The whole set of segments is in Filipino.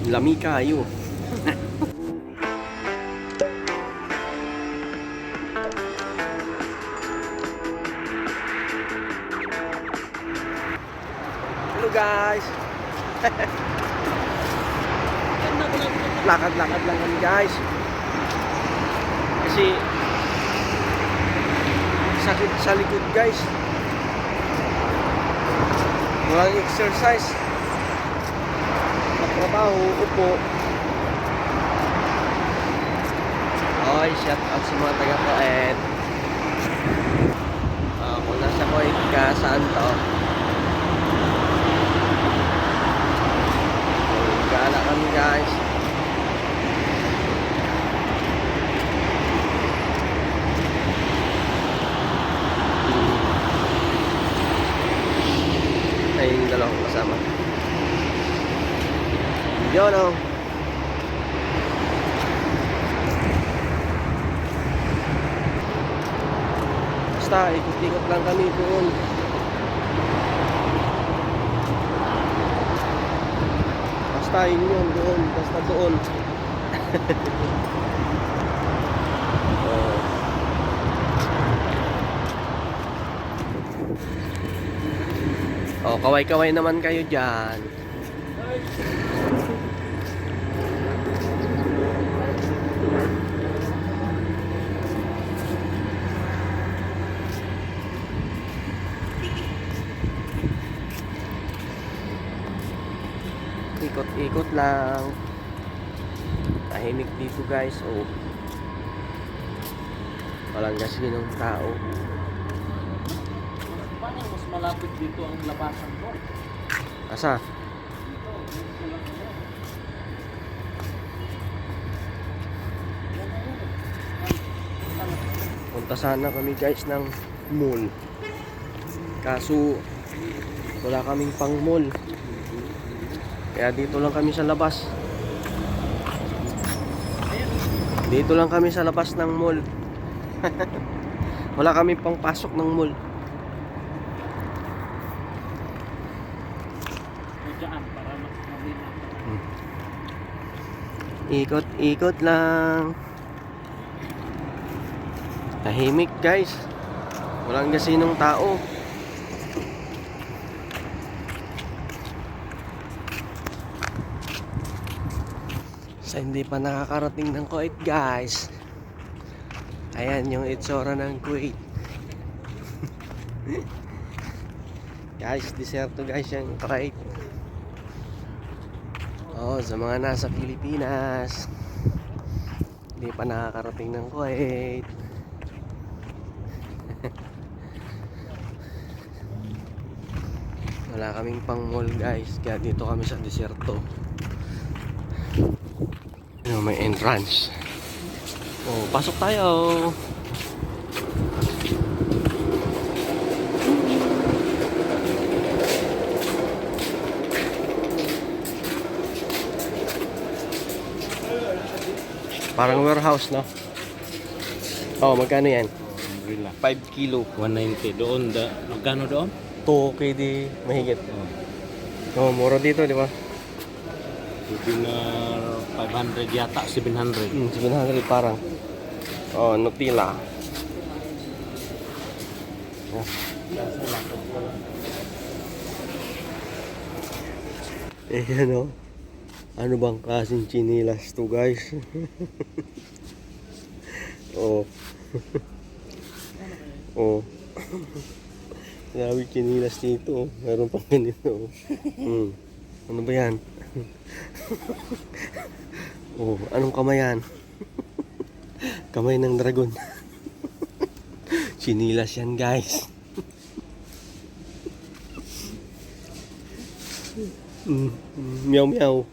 Lami kayo. Hello guys. Lakad-lakad lang kami guys. Kasi sakit sa likod guys. Walang exercise. Trabaho, upo. Okay, shout out sa mga taga-Kuwait. Kung nasa Kuwait ka, saan to? Gala kami guys. Ay, yung dalawang kasama. Yun o. Basta ikot-ikot lang kami doon. Basta yun doon. Basta doon. Kaway-kaway naman kayo dyan. Ikot-ikot lang. Tahimik dito guys. Walang gasinong tao. Paano mas malapit dito ang labasan ko? Asa? Punta sana kami guys ng mall. Kaso wala kaming pang mall. Kaya dito lang kami sa labas. Dito lang kami sa labas ng mall. Wala kami pang pasok ng mall. Diyan para makita. Ikot-ikot lang. Tahimik guys. Walang gasinong tao. Sa hindi pa nakakarating ng Kuwait guys. Ayan yung itsura ng Kuwait. Guys, diserto guys yung Kuwait. Sa mga nasa Pilipinas, hindi pa nakakarating ng Kuwait. Wala kaming pang mall guys, kaya dito kami sa diserto. May entrance. Pasok tayo. Parang warehouse, no? Magkano yan? 5 kilo. 190 doon. Magkano doon? 2 KD mahigit. Mura dito, di ba? Hindi na 500 yata, 700. 700 parang. Nutella. Ano? Ano bang klaseng chinilas to guys? Grabe chinilas dito. Meron pang ganito. Ano ba yan? Anong kamay yan? Kamay ng dragon. Chinilas yan guys. Meow meow.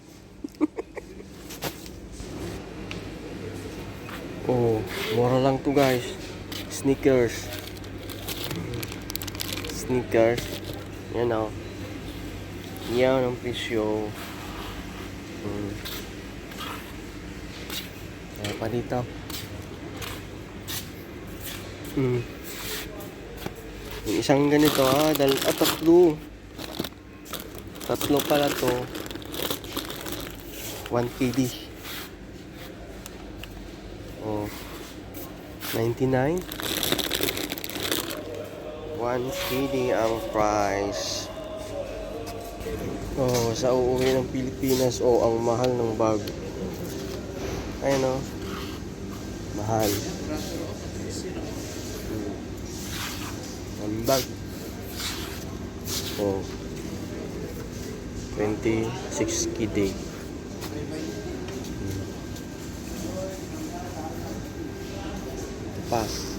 Mura lang to guys. Sneakers. Yan o. Yan ang presyo. Kaya pa dito. Yung isang ganito, tatlo. Tatlo pala to. 1 KD. Oh, 99. 1 KD ang price. Oh, sa uuwi ng Pilipinas, ang mahal ng bag. Ayun oh. Mahal. Ang bag. Oh. 26 KD. Pass.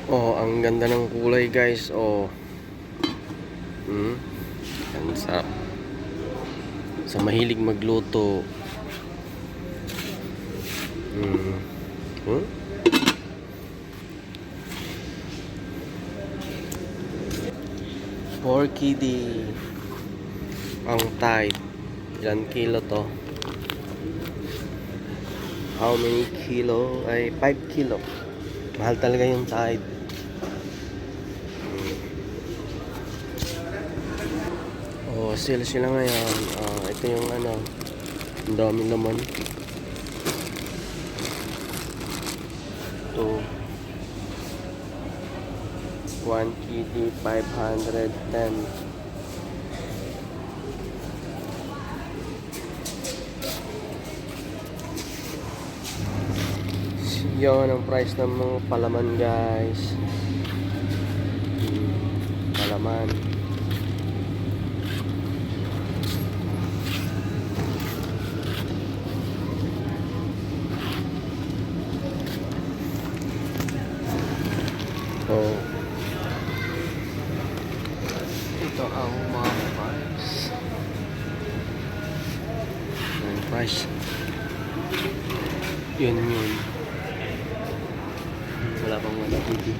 Oh, ang ganda ng kulay, guys. Oh. Ang sarap. Sa mahilig magluto. 4 KD ang Tide. Ilan kilo to? How many kilo? Ay 5 kilo. Mahal talaga yung Tide. Oh, sale sila ngayon. Ito yung ang daming naman. Ito 1 KD 510. Yun ang price ng mga palaman, guys. Palaman. Oh. Ito ang mga price. Ang price. Yun. Wala pang wala dito.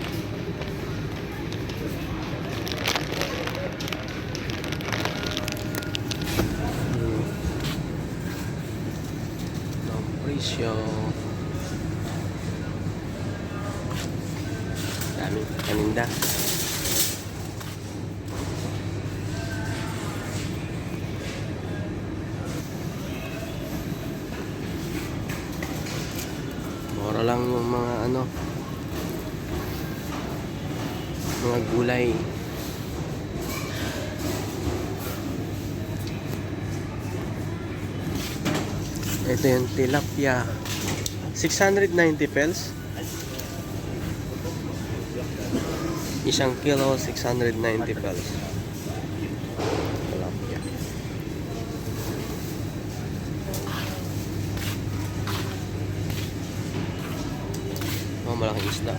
Ang presyo. Daming paninda. Mura lang yung mga mga gulay. Ito yung tilapia. 690 pesos. Isang kilo, 690 pesos. Tilapia. Malaking isda.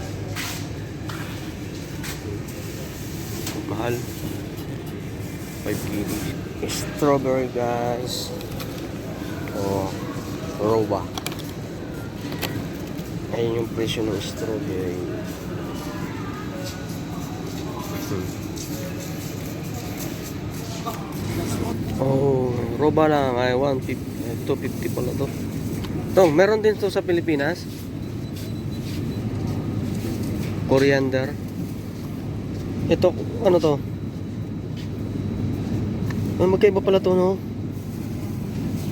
Mahal. 5 kg. Strawberry, guys. Roba. Ayun yung presyo ng strawberry. Roba lang ay 150, 250 pala to. Meron din to sa Pilipinas. Coriander. Ito, ano to? Magkaiba pala to, no?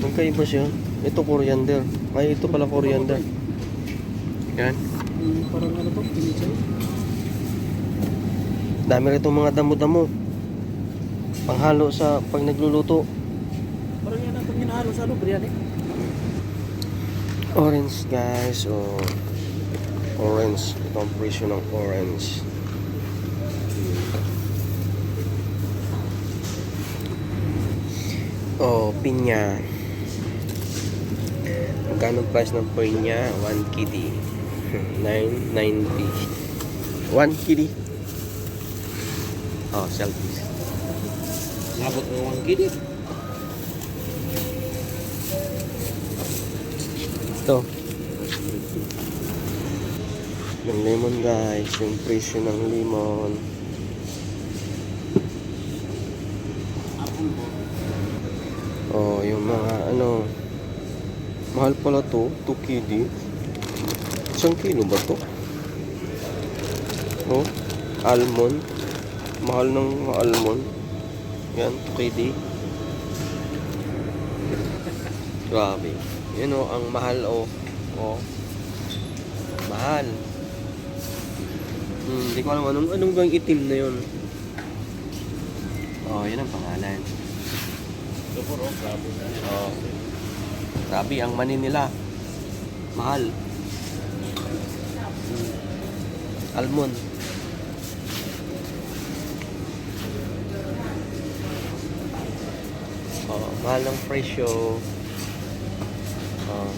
Magkaiba siya. Ito coriander. Ay, ito pala coriander. Yan. Parang ano to? Dami rin itong mga damo-damo. Panghalo sa pag nagluluto. Parang yan ang hinahalo sa biryani. Orange, guys. Orange. Ito ang presyo ng orange. Pinya. Magkano price ng pinya? 1 KD. 990. 1 KD. Selfies. Labot ng 1 KD. Ito. Yung lemon, guys. Yung presyo ng lemon. yung mga ano, mahal pala to, 2 KD. 1 kilo ba to? Oh, almond. Mahal ng mga almond. Yan, 2 KD. Grabe. Yun oh, ang mahal oh. Oh. Mahal. Hindi ko alam anong bang itim na yun. Oh, yun ang pangalan. Oh. Grabe, ang mani nila. Mahal. Almond. Oh, mahal ng presyo. Oh.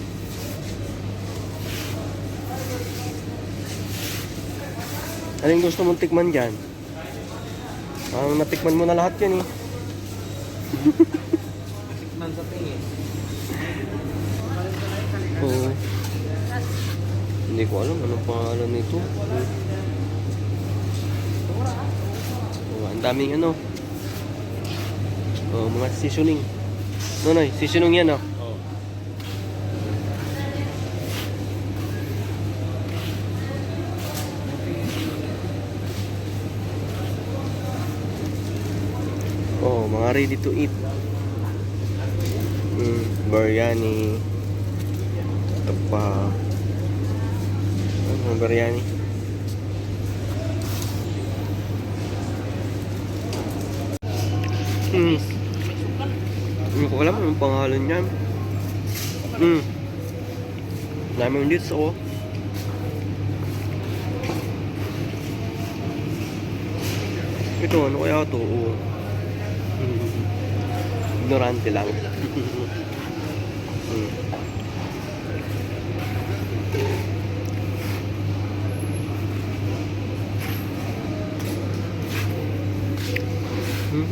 Anong gusto mong tikman dyan? Ang natikman mo na lahat yan eh. Tikman sa tingin. Oo. Hindi ko alam anong pangalan nito. Oh, ang daming ano. Oh, mga seasoning. Nonoy, seasoning yan oh. Oo. Oh, mga ready to eat. Biryani. Ito pa. Ano, biryani. Hindi ko alam anong pangalan niyan. Dami yung dito oh. Ito, ano kaya ito? Oh. Ignorante lang.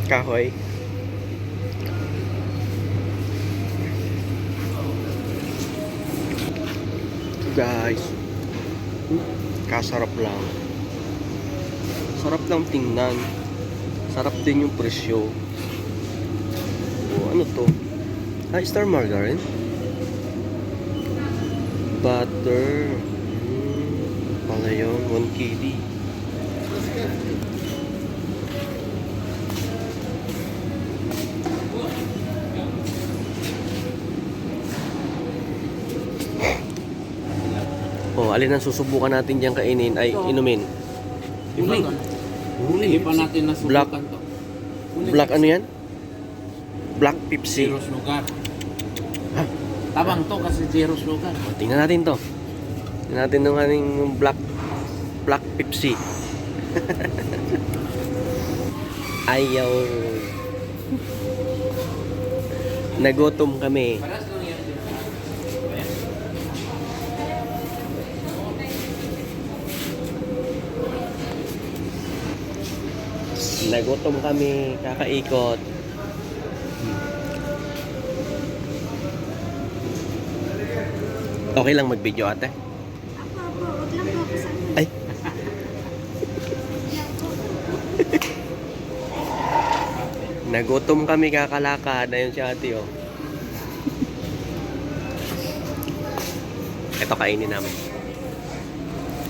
Kahoy. Guys, kasarap lang. Sarap lang tingnan. Sarap din yung presyo. Oh, ano to? Star margarine. Butter. Pala yun, 1 KD. Oh, alin ang susubukan natin diyang kainin ay inumin. Hindi pa natin nasubukan to. Black ano yan? Black Pepsi. Zero sugar. Tabang to kasi zero sugar. Tingnan natin to. Tingnan natin nung aning Black Pepsi. Ayaw. Nagutom kami. Nagutom kami, kakaikot. Okay lang mag-video ate? Wag lang po ako sa Ay. Nagutom kami kakalakad. Ayun si ate oh. Ito kainin namin.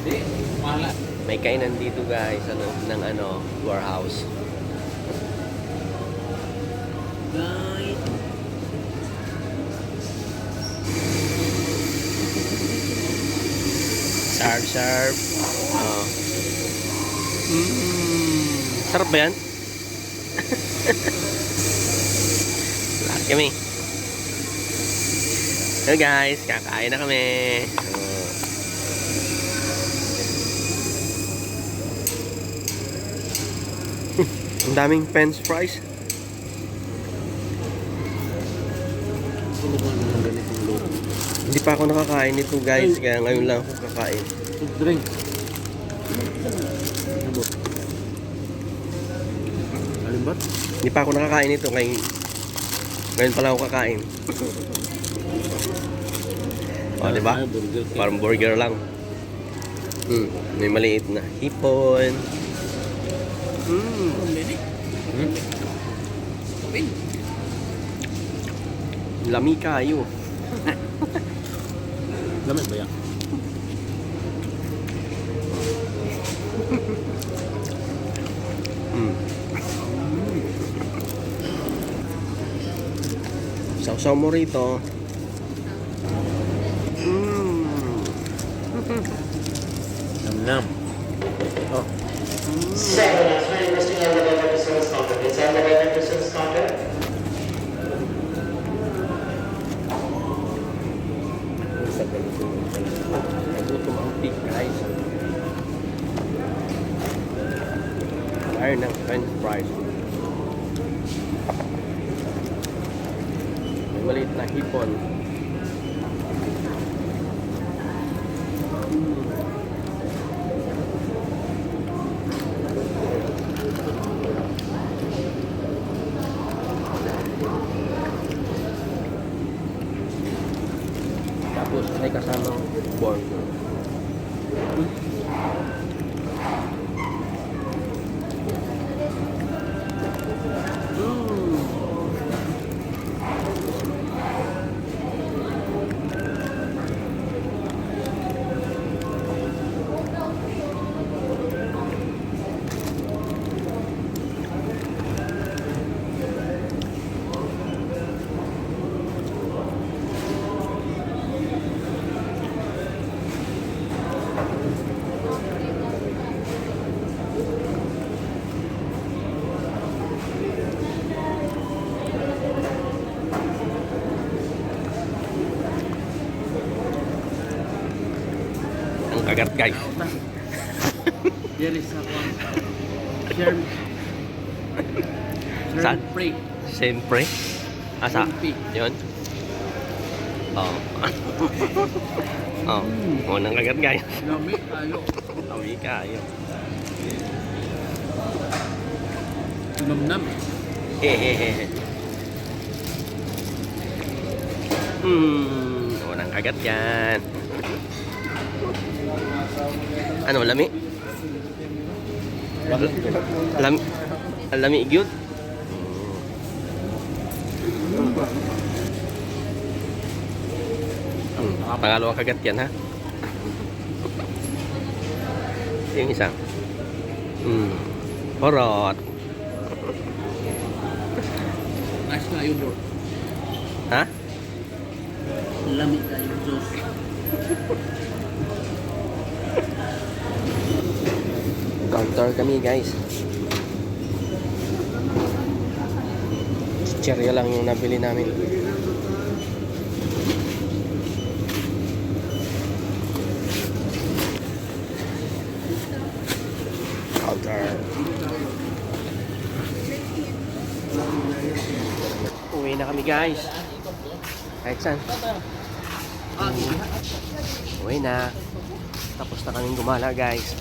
Hindi, mahal. May kainan dito guys sa loob ng warehouse. Guys. Sarap. Oh. Sarap ba yan? Lahat kami. Hello guys, kakain na kami. Ang daming french fries. Hindi pa ako nakakain nito guys, kaya ngayon lang ako kakain. Drink. Alin ba? Hindi pa ako nakakain nito, ngayon pa lang ako kakain. O, diba? Parang burger lang. May maliit na hipon. Lami kayo. Lamig ba yan? Sausaw mo rito. Nam. Oh. Second, I'm requesting elevator to service counter. Please elevator to service counter. Nagutom ang pig, guys. Ayaw ng french fries. May maliit na hipon. Tapos may kasamang burger. Ang kagat, guys. There is a one. Sherm. Saan? Free. Siyempre. Asa? Yun. Oh. Oh. Unang kagat, guys. Lamig tayo. Awi kayo. Nam. Hehehe. Unang kagat yan. Ano, lami? Lami? Lami gyud? Pangalawang kagat yan, ha? Yung isa. Horot. Nice tayo bro. Ha? Lamig tayo Diyos. Counter kami, guys. Chicherya lang yung nabili namin. Counter. Uwi na kami, guys. Kahit saan. Uwi na. Tapos na kaming gumala, guys.